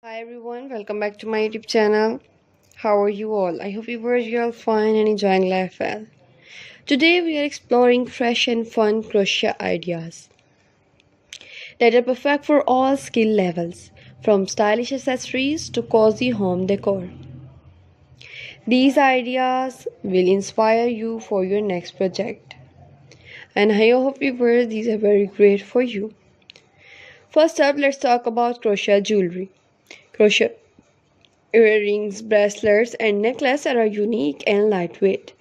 Hi everyone, welcome back to my YouTube channel. How are you all? I hope you're all fine and enjoying life well. Today we are exploring fresh and fun crochet ideas that are perfect for all skill levels, from stylish accessories to cozy home decor. These ideas will inspire you for your next project, and I hope these are very great for you. First up, let's talk about crochet jewelry. Crochet earrings, bracelets, and necklaces are unique and lightweight.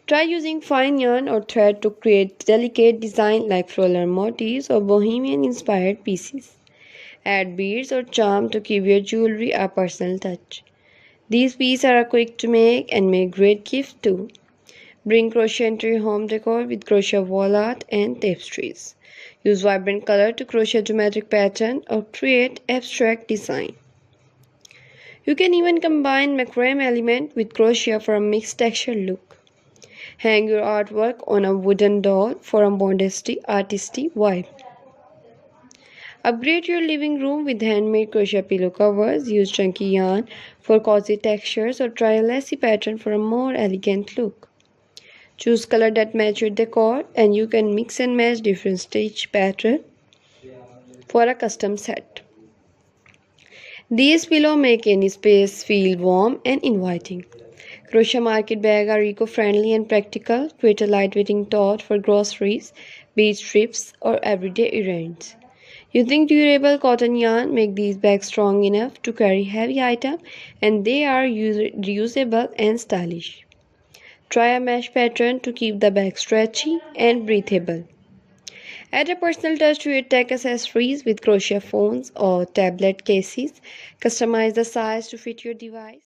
Try using fine yarn or thread to create delicate designs like floral motifs or bohemian inspired pieces. Add beads or charms to give your jewelry a personal touch. These pieces are quick to make and make great gifts too. Bring crochet into your home decor with crochet wall art and tapestries. Use vibrant color to crochet geometric pattern or create abstract design. You can even combine macrame element with crochet for a mixed texture look. Hang your artwork on a wooden doll for a modesty artisty vibe. Upgrade your living room with handmade crochet pillow covers. Use chunky yarn for cozy textures or try a lacy pattern for a more elegant look. Choose color that match your decor and you can mix and match different stitch pattern for a custom set. These pillows make any space feel warm and inviting. Crochet market bags are eco-friendly and practical. Create a lightweighting tote for groceries, beach trips, or everyday errands. Using durable cotton yarn, make these bags strong enough to carry heavy items, and they are reusable and stylish. Try a mesh pattern to keep the bag stretchy and breathable. Add a personal touch to your tech accessories with crochet phones or tablet cases. Customize the size to fit your device.